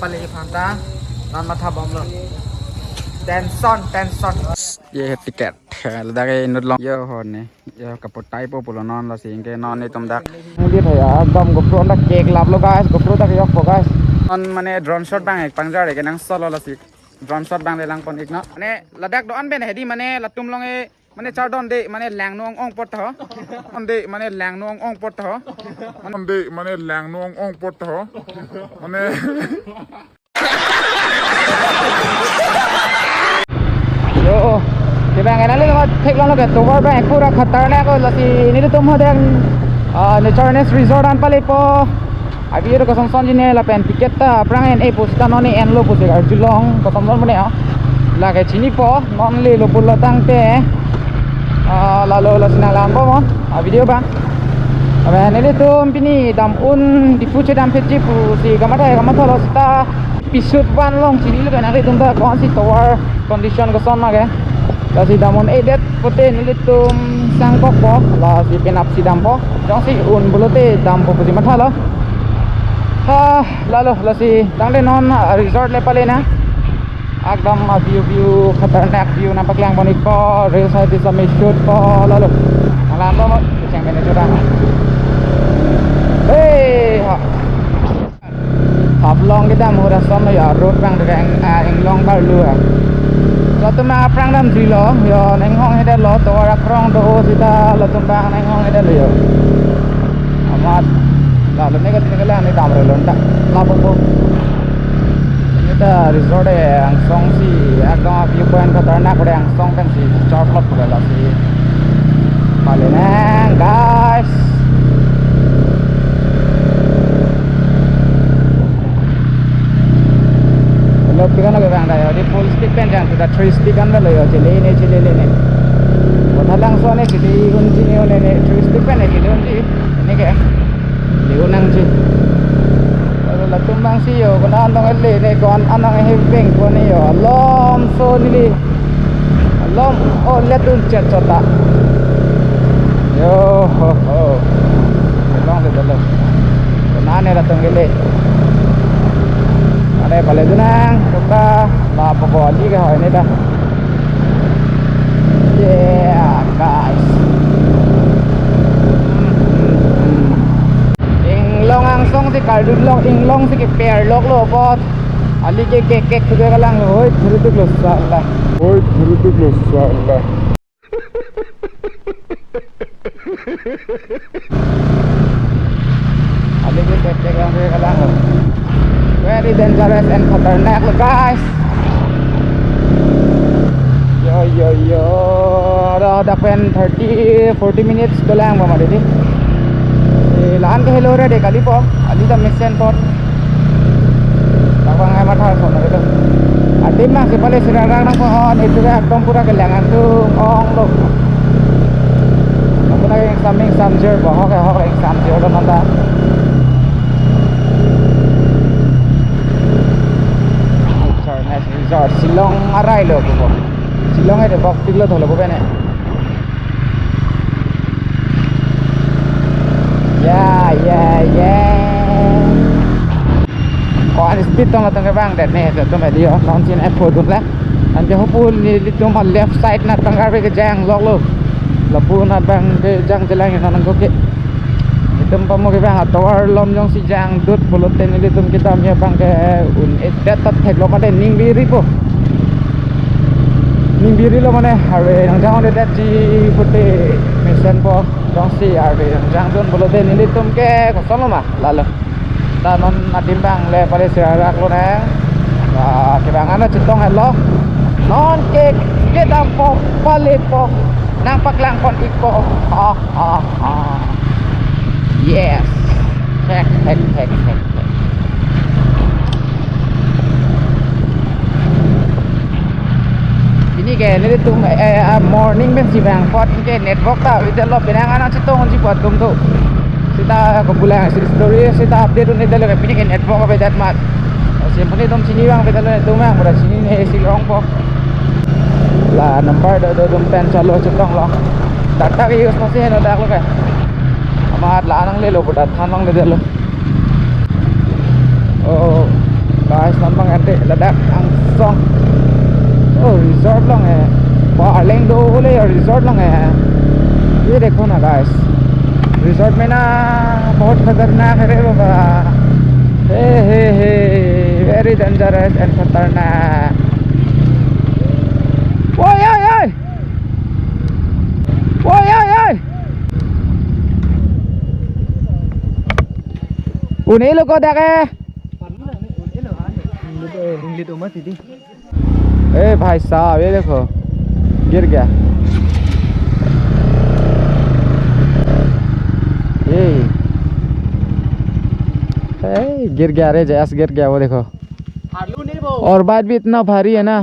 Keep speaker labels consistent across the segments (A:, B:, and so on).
A: pali phanta non matha bom lo tension
B: ये ticket लदाके नुडलों ये होने ये कपटाई पो पुलो नॉन लसिंग के नॉन ने तुम दा मुझे था यार दम गोप्रो ना केक लाभ लो गाइस गोप्रो तक yok po guys on mane drone shot bang ek pangjar ke nang solo lasik drone shot bang le lang pon ik no mane ladak do an ben hedi mane latum long e mane char don de mane lang nong ong pot ho on de mane lang nong ong pot ho on de mane lang nong ong pot ho mane yo thì bạn cái này là thích lắm là cái tour bạn pura khatarnak là thì ini tuh mah dan Naturalness Resort an palipo abi itu kosong son jine la pen tiket ta prangen e posta noni en lo puse gar julong ko tomon mane la ke chini po non le lo pulo tang te la lo la sinalam po mon video bang abe ini tuh pini dam un di puce dam peji pu si gamata lo sta pisut ban long chini lo kan tum ta kon si tour condition ko son ma ke la si damon edet pote nilitum sang pokpo la si penap si dampo jong si un bulote dampo pusi mathala ha lalo la si tangde non resort le pale na akdam view khatarnak view nampak lang bonit po real side is a shoot po lalo alam po mo isang manager ang hey ha long kita murah sama ya road bang dengan yang long baru ah lalu mah perang dalam drilo yo neng hong ada lo to orang krong do sita lalu bang neng hong ada lo yo amat lalu ni kita tinggal ni damai lo ndak lalu po kita resort yang song si agak view point khatarnak pada yang song kan si chocolate pada lah si malenang guys lo pikan lagi bang dah di full stick pen jangan sudah 3 stick kan lo yo cile ini modal langsung ni cile unji ni oleh ni 3 stick pen ni cile unji ini ke liunang ji kalau lah tumbang si yo kena andong ele ni kon andong heaving kon ni yo lom so ni lom oh letun chat cota yo ho long le dalo kena ni datang ele đây phải lấy nang chúng ta là một bộ gì cái hỏi này ta yeah guys ing long ang song si cardun long ing long si cái pair lok lo pot ali cái kek tu cái lang lo oi thuru lo sala ali cái kek lang lo very dangerous and khatarnak lo guys yo dah pen 30-40 minutes to lang ba mari laan ke hello re de kali po ali da mission po takang ay mathar so na ito adim na si pale sirarang na ko on ito ga akdom pura ke langan tu ong lo ako na yung saming samjer ba ho yung samjer do nanda resort Silong arai lo ko Silong ay de bok tiglo tholo ko bene yeah kon speed tong latang bang det ne to me dio non chin apple dun la an je hopul ni litum al left side na tangar ke jang lok lo lapu na bang ke jang jelang nan ko ke itum pamo ke bang tower lom jong si jang dut poloten ni litum kita me bang ke un edet tat thek lo mate ning biri lo mane are nang jang de dat ji puti mission po jong si are nang jang dun poloten ni litum ke ko sono ma lalo ta non adim bang le pare sirarak lo nang ke bang ana chitong hello non ke dam po pale po nang paklang kon iko yes heck ini kayak ini tuh morning ben si bang pot ke network ta ite lo pinangan ang chitong si pot kum tu sita ko bulang si story sita update ni dalo ke pinike network ka bedat mat simpone tom sini bang bedalo tu mang pada sini ne si rong po la number do dum pen chalo chitong lo data ke use masih no dak lo ka amat la nang le lo pada thanong le dalo oh guys nampang ente ledak angsong oh resort lang पार्लिंग दो बोले resort lung है ये देखो ना guys resort में ना बहुत खतरनाक है रे बाबा हे वेरी डेंजरस एंड खतरनाक ओए ओए ओए ओए ओए ओए उन्हीं लोग को देखे ए भाई साहब ये देखो गिर गया ये गिर गया रे जैस गिर गया वो देखो और बात भी इतना भारी है ना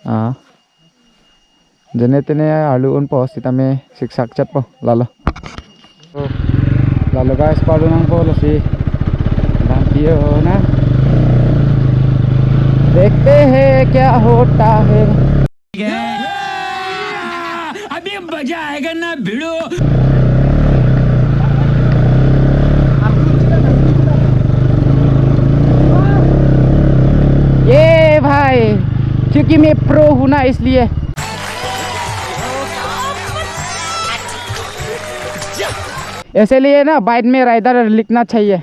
B: हाँ जने तने आलू उन पोस्टिता में शिक्षक चट पो लालो लालो गाइस पालू नंग को लसी दांतियो ना देखते हैं क्या होता है
C: अभी मजा आएगा ना भिड़ो
B: ये भाई क्योंकि मैं प्रो हूं ना इसलिए इसलिए ना बाइक में राइडर लिखना चाहिए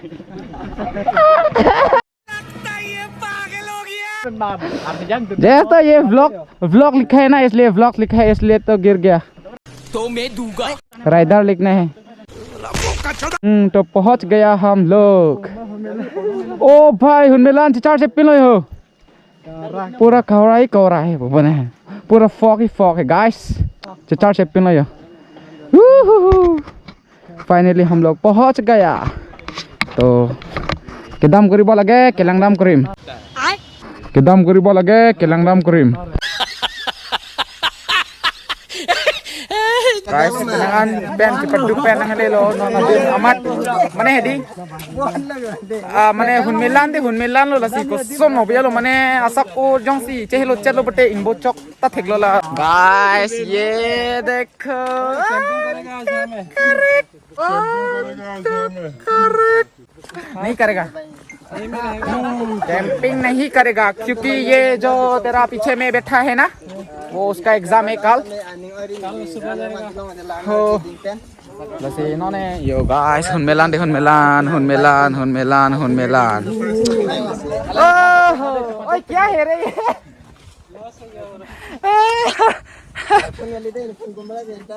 B: जैसा ये व्लॉग लिखा है ना इसलिए व्लॉग लिखा है इसलिए तो गिर गया
C: तो मैं दूंगा
B: राइडर लिखना है तो पहुंच गया हम लोग ओ भाई हुनमेलान चार से पिलो हो पूरा कौरा है वो बने हैं पूरा फॉग है गाइस चार से पिलो फाइनली हम लोग पहुंच गया तो केदाम करीब लगे केलांगदाम करीम kedam kuri bola lagi kelangdam kurim guys dengan band cepat dupen nang lelo nonton amat mana hedi mana hunmilan lo lasi ko som no bialo mana asak o jongsi chehlo chelo bete ingbo chok ta theklo la guys ye dekho correct नहीं करेगा camping नहीं करेगा क्योंकि ये जो तेरा पीछे में बैठा है ना वो उसका एग्जाम है कल हो बस इन्होंने यो गाइस हुनमेलान ओह क्या है रे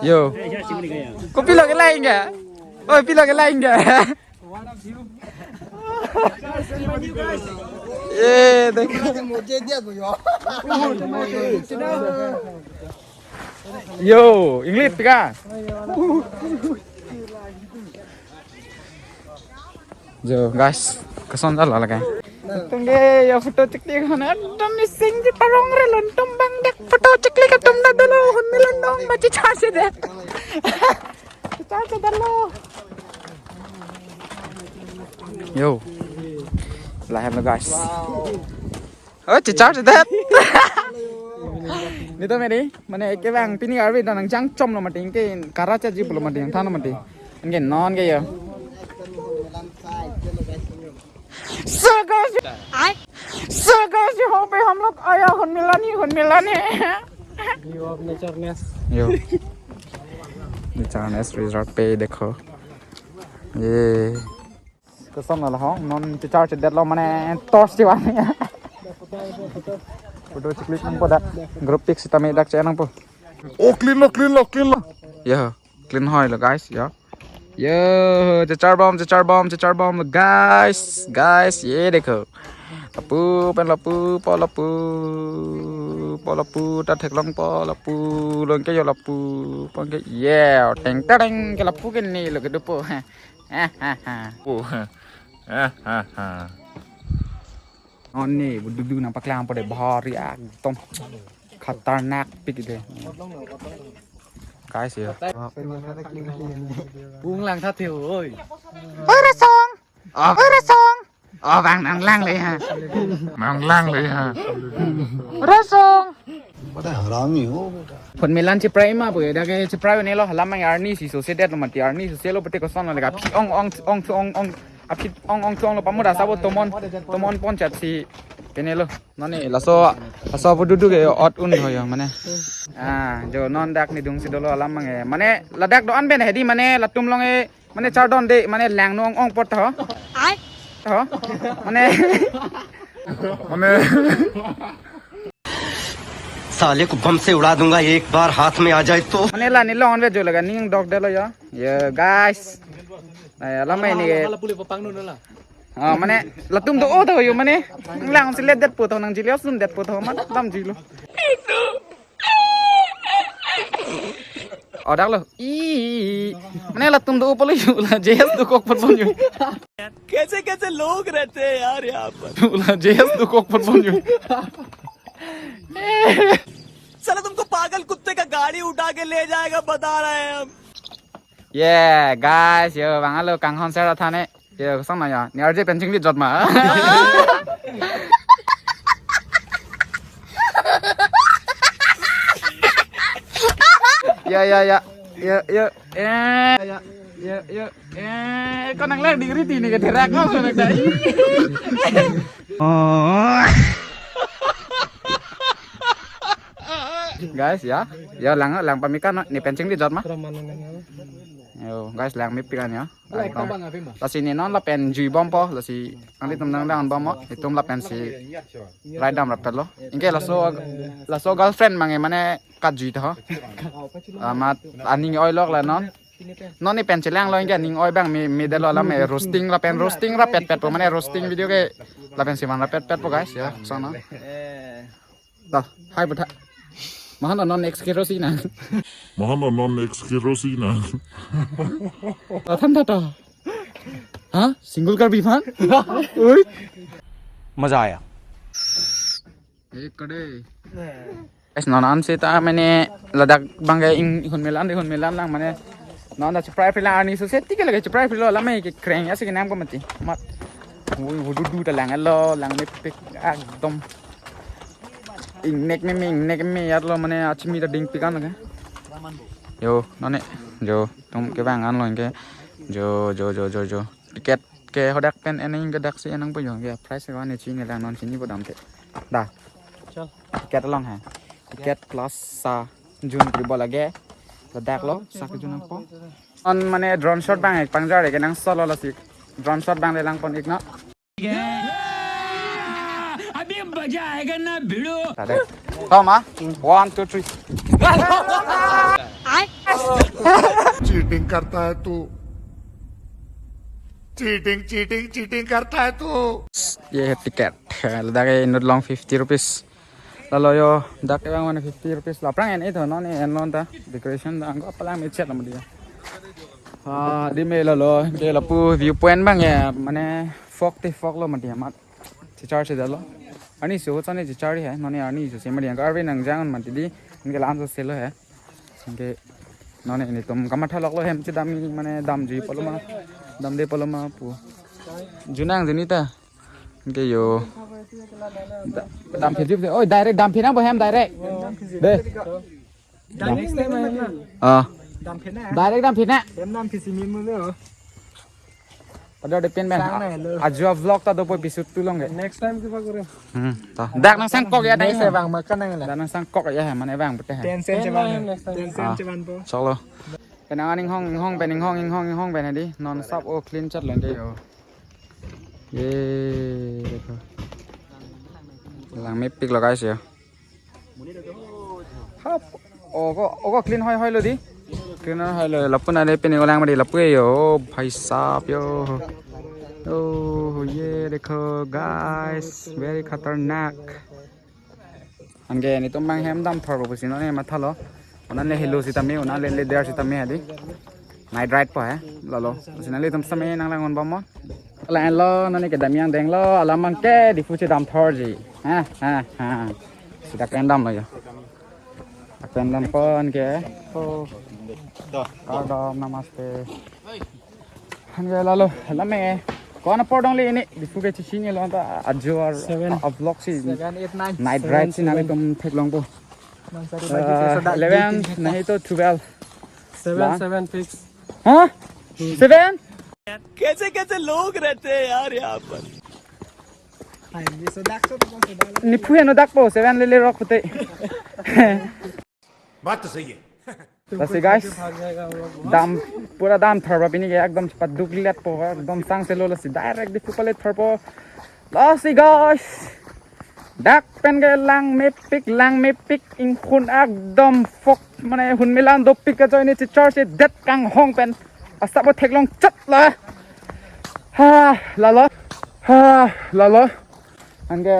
B: यो को पिलो के लाएंगे ओए पिलो के लाएंगे ये देखो यो इंग्लिश का जो guys kesan dah lah kan tunggu ya foto ceklik kan adam ni sing di parong relon tumbang dek foto ceklik atum dah dulu hunmilan dong baca charge deh charge dah lo yo lah hello guys oh charge dah ni to meri mane ke bang pini arwi dan nang jang chom lo mating ke karacha ji pulo mating thano mating nge non ke ya so guys यहाँ पे हम लोग आया हुनमिलान है view of नेचरनेस yo नेचरनेस resort पे देखो ये कसम ना हो नॉन चार से डेड लो माने टॉर्च दिवाने फोटो क्लिक नंग पदा ग्रुप पिक सिता में डाक चैनल पो ओ क्लीन लो या क्लीन होय लो गाइस या यो चार बम गाइस ये देखो lapu pen lapu ta theklong po lapu lon ke yo lapu pon ke yeah teng teng ke lapu ke ni lo ke depo ha on ni budu nampak lang pada bahari एकदम खतरनाक pick they guys ya buông lang tha thiểu ơi ơi ra song vàng nang lang lấy ha rasong phần milan chỉ pray mà bởi đây cái chỉ pray này lo làm mang arni si so se det lo mati arni so se lo bete ko son lo ga pi ong apit ong chuang lo pamuda sabo tomon ponchat si penelo nani laso bududu ge ot un hoyo mane jo non dak ni dung si dolo alam mange mane ladak do an ben hedi mane latum long e mane char don de mane lang nong ong pot ho ai ho mane
D: साले को बम से उड़ा दूंगा एक बार हाथ में आ जाए तो
B: mane la ni long ve jo laga ning dog de lo yo yeah guys alam mai ni mane latum do o to yo mane lang si let det pu to nang jilios sum det pu to man dam jilo dak lo mane latum do polo yo la jes do kok par bon yo
C: कैसे कैसे लोग रहते हैं यार यहाँ पर
B: la jes do kok par bon yo
C: चलो तुमको पागल कुत्ते का गाड़ी उठा के ले जाएगा बता रहे हैं हम
B: yeah guys yo bang alo kang hon sera thane yo sang na ya ni arje penching li jot ma ya con đang lên đi cái này cái thẻ rác nó rồi đấy guys ya lang pamikan ni pencing di jot mah yo guys lang mipikan ya la si ni non la pen jui bom po la si ang di tum nang dang bom mo itum la pen si ride dam rapet lo ingke la so girlfriend mangi mane kat jui to amat aning oil lok la non ni pen celang lo ingke ning oil bang mi de lo la me roasting la pen roasting rapet pet po mane roasting video ke la pen si man rapet pet po guys ya sana dah hai beta Mahal non ex kerosina.
E: Mahal non ex kerosina.
B: Thăm thật à? Hả? Single car bifan? Ui.
D: मजा आया
B: एक कड़े. Es non se ta मैंने लद्दाख बंगे इन Milan lang मैंने non dah cepat filang ani so seti ke lagi cepat filang lama ke keren ya sih kenam ko mati. Mat. Ui wudu ta lang lo lang me pek akdom. Nek me यार लो मने अच्छी मीरा डिंग पिकान लगे यो नने जो तुम के बांग आन लो इनके जो टिकट के होडक पेन एने इनके डक से एनंग पुयो के प्राइस का ने चीन ला नॉन चिनी बदाम थे दा चल टिकट लॉन्ग है टिकट क्लास सा जून की बोला गे तो डक लो सा के जून को on मने ड्रोन शॉट बांग एक पंजा रे के नंग सोलो ला सी ड्रोन शॉट बांग ले लंग पन एक ना
C: अभी मजा आएगा ना भिड़ो
B: Come on, 1, 2, 3.
E: चीटिंग करता है तू चीटिंग करता है तू
B: ये है टिकट लद्दाख के note long 50 rupees lalu yo dak yang mana 50 rupiah lapang ini itu non ini non ta decoration dah anggo apalah mecet nama dia di me lalu dia lapu viewpoint bang ya mana fog lo mati amat cicar sih dah lo ani suhu sana cicar ya non ani suhu sih mati yang karbi nang jangan mati di ini langsung selo ya ini non ini tom kamar thalok lo hem cidam mana dam ji poloma dam de poloma pu junang jenis ta ini yo đam phiền giúp ôi direct đam phiền á bohem direct đây direct đam phiền á
A: đam phiền xịn mưa nữa
B: ada depan ben aja vlog ta do episode tu long
A: next time kita kore
B: ta dak nang sang kok ya dai
A: saya bang makan nang
B: dak nang sang kok ya mana bang betul
A: 10 sen ceban po
B: solo kenangan ing hong ben ing hong ben di non stop oh clean chat lang deh ye देखो lang may pick lo guys ya hap ogo clean hoy lo di clean hoy lo lapun ada pening orang madi lapu yo bhai sahab yo oh ye dekho guys very khatarnak ange ni to mang hem dam thor bo sino ne mathalo onan le hello sitame onan le der sitame adi night ride po hai lalo sinali tum same nang langon bom mo lain lo nani ke damiang deng lo alamang ke di fuci dam thor ji ha sudah kendam lo ya kendam pon ke oh kadam namaste hangge lalo lame kona podong le ini di fuci cicini lo anta ajo ar vlog si
A: 7 8 9
B: night ride si nali tum thek long po 11 nahi to 12
A: 7 fix
B: huh 7
C: यार, कैसे कैसे लोग रहते हैं यार यहाँ पर।
A: Hindi, so dakso to po sa dala.
B: Ni phu no dak po 7 lele rock hote.
E: बात तो सही है
B: Kasi guys, dam pura dam thar bini ke ekdam paduk let po ekdam sang se lo lasi direct di pale thar po. Lasi guys. Dak pen ke lang me pick in khun ekdam fok mane hun milan do pick ka join ni church det kang hong pen asa bo theklong chat la. Ha la angge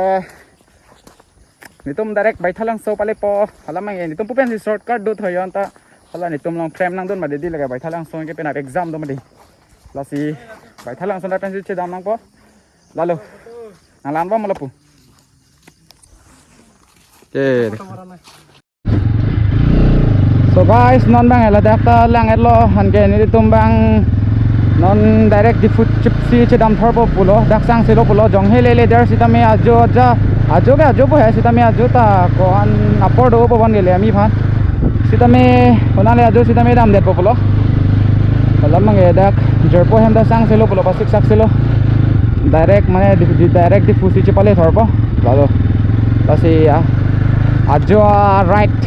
B: nitum direct baithalang so pale po halamang e nitum pupen si shortcut do thoyon ta hala nitum long frame nang don ma de di laga baithalang so ke pena exam do ma di lasi baithalang so na pen si che dam nang po lalo nalan ba malapu ke so guys non bang ela dakta lang etlo hanke nitum bang non direct di foot chip si che dam thor po pulo dak sang se lo pulo jong he le der sitame ajo ajo po hai sitame ajo ta ko an apor do po ban gele ami phan sitame onale ajo sitame dam det po pulo lamang e dak jer po hem da sang se lo pulo pa sik sak se lo direct mane di direct di fusi che pale thor po lalo lasi ajo right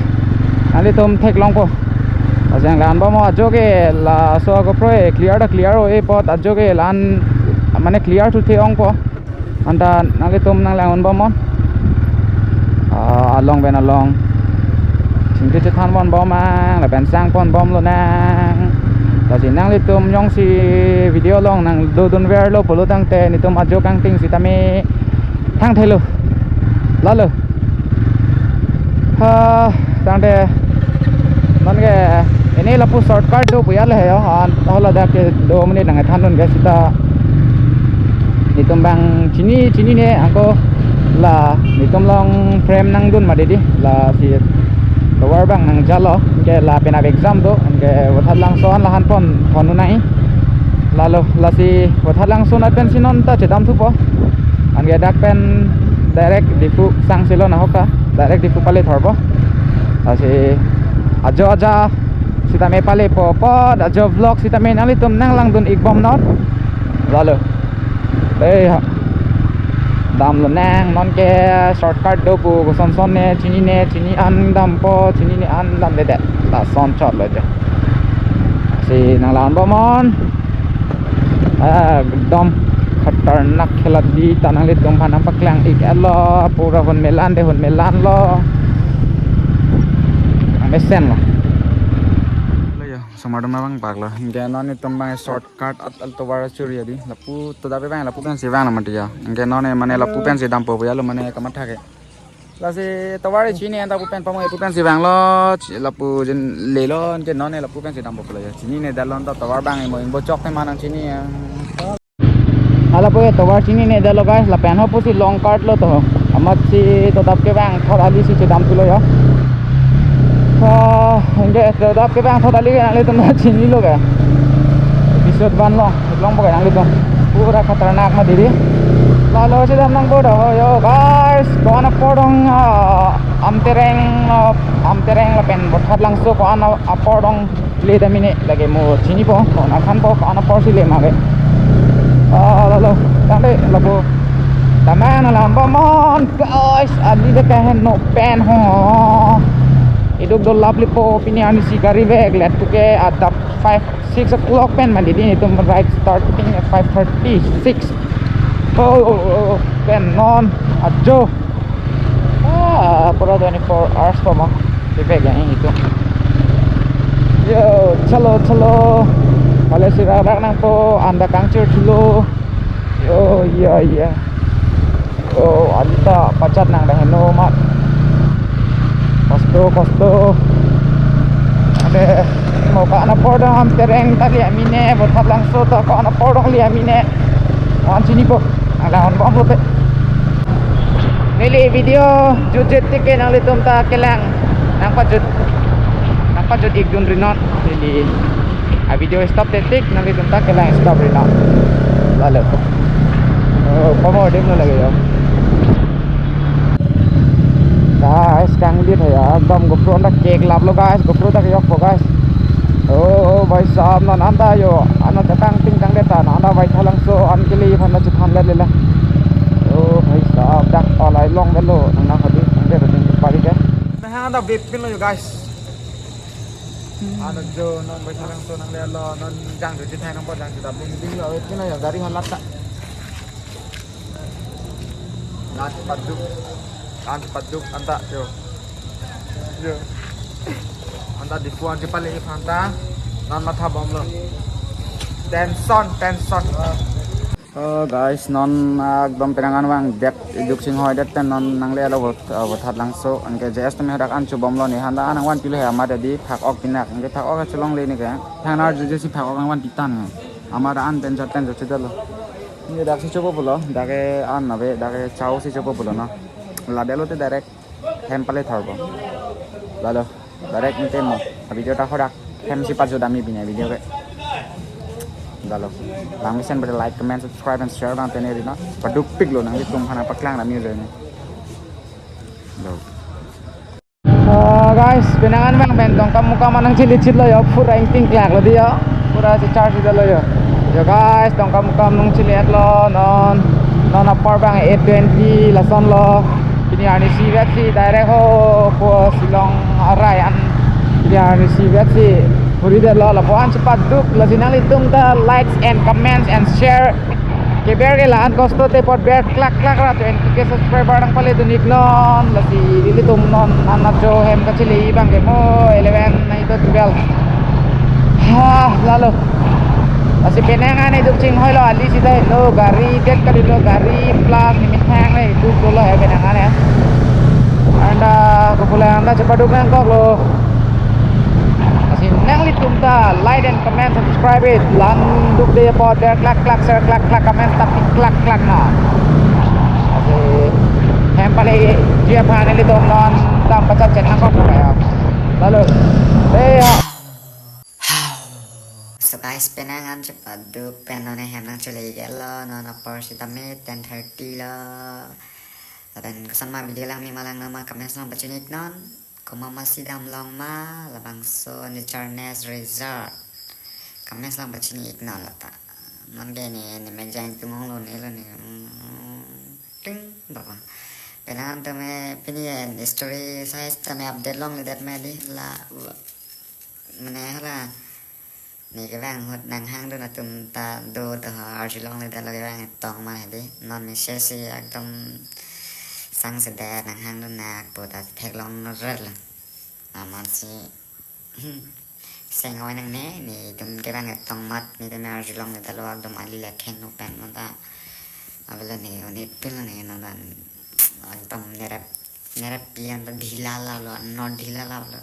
B: ali tom thek long po asang lan ba mo ajo ke la so ko pro clear o e pot ajo ke lan mane clear tu the ong po anta nali tom nang lang on ba mo along ben along sing ke than bon ba ma la ben sang pon bom lo nang ta sin nang li tom yong si video long nang do don ver lo polo tang te ni tom ajo kang ting si tame thang thelo la lo ha tang de man ke ini lapu shortcut do puya le yo an hola da ke 2 menit nang than don ga sita nitum bang chini ne angko la nitum long frame nang dun ma de di la si tower bang nang jalo ke la pena exam do ke wathat lang son la han pon thonu nai lalo la si wathat lang son pen sinon ta chedam thu po an ge dak pen direct difu sang silo na hoka direct difu pale thorbo asi ajo aja sita me pale po ajo vlog sita me nali tum nang lang dun ikbom not lalo đây dam lo nang non ke shortcut do pu ko son ne chini an dam po chini ne an dam de la son chot lo je si nang lan ba mon dom khatarnak khela di tanang le tum phanam paklang ik alo pura hon melan lo amesen lo Samadam bang pagla ingke non itum bang shortcut al to wara churi adi lapu to dabe bang lapu pen si bang namatiya ingke non mane lapu pen si dam po ya lo mane kamatha ke la si to wara chini anda pu pen pamo pu pen si bang lo lapu jin le lo ingke non lapu pen si dam po ya chini ne dalon to wara bang mo imbo chok te manang chini ala po to wara chini ne dalo guys la pen ho pu si long cut lo to amat si to dab ke bang thorali si dam tu lo ya Hingga sedap ke bang thotali ke nang litum chini lo ke episode 1 long pakai nang litum pura khatarnak ma diri lalu sedam nang bodo yo guys koana podong amtereng la pen bothat langso koana apodong le damine lage mo chini po koana khan po koana porsi le mage lalu tande labo taman lamba mon guys adi de kahen no pen ho iduk do lovely po opinion si gari bag let to ke at 5-6 o'clock pen man didi itu right starting at 5:36 pen non ajo pura 24 hours po mo si bag yang itu yo chalo kale si rarak nang po anda kangcur dulu yo iya oh anta pacat nang dah no mat kosto ada mau ka ana podong am tereng tali amine bothat langso to ka ana podong li amine wan chini po ala on bom lote nili video jujet tike nang litum ta kelang nang pajut ikdun rinon nili a video stop tetik nang litum ta kelang stop rinon lalu pomo dem no lagi yo guys kang lihat ya dom GoPro nak cek lap lo guys GoPro tak yok po guys oh boy sam non anda yo ano takang ting kang det ta na na vai thalang so an ke li phan na chu than le la o bhai sahab dak alai long da lo nang na khadi ang de rin pari ke na hang da bip pin lo you guys ano jo non vai thalang so nang le lo non jang de chi thai nang bo jang chi da bing bing lo pin na ya gari han lat ta Nat paduk anta yo anta di puan di paling anta non matha bom lo tension guys non ekdom penangan wang dek iduk sing hoy det non nang le lo bot lang so anke jes tem hedak an chu bom lo ni handa anang wan pilo he amada di phak ok tinak anke phak ok cholong le ni ke thanar je si phak ok nang wan titan amada an ten chidalo ni dak si chopo pulo dake an nabe dake chau si chopo pulo no labelo te direct hem pale tharbo lalo direct ni temo video ta khodak hem si pat jodami bine video ke lalo lang sen ber like comment subscribe and share dan tene rina paduk pig lo nang tum khana paklang na mi re ni lo guys benangan bang bentong kamu manang cilit lo ya pura inting klak lo dia pura si charge lo ya yo guys dong kamu nung cilet lo non power bank 820 lason lo ini ani si vet si direct ho po silong arai an ini ani si vet si puri de lo lapuan cepat duk lasinang litung ta likes and comments and share ke ber ke laan kosto te pot ber klak ra to en ke subscriber nang pale dunik non lasi litum non anak jo hem ka chili bang ke mo 11 na ito 12 ha lalu Masih penangan itu cing hoi lo ali sih deh lo gari det kali lo gari plus ni hang nih itu lo ya penangan ya anda kepulang anda cepat duk nangkok lo masih nang litum ta like and comment subscribe it landuk deh pot der klak share klak comment tapi klak na masih hem paling dia panen litum non tam pecah cek nangkok ya lalu ya
F: So guys, penangan cepat duk penone hem nang culi gelo nona porsi tamit 10:30 lo. Dan kesan ma video lang mi malang nama kames lang pacinik non. Kuma masih dam long ma labang so ni Charnes Resort. Kames lang pacinik non lata. Man gini ni menjang tumong lo ni lo ni. Ting bapa. Penangan tame pinien story saya tame update long lidat medi la menehra. Ni cái vang hốt nàng hang đó là tụm ta đô từ họ chỉ long lên đây là cái vang tòng mà đi non mình sẽ trong sang sẽ đẹp nàng hang đó nạc bộ ta thẹt long nó rất là mà chỉ sẽ ngồi nàng né ni tụm cái vang tòng mắt ni tụm chỉ long lên đây là tụm ali là khen nó bèn nó ta à bây giờ này oni pin là này nó là tụm nè rap pian ta dhila la lo non dhila la lo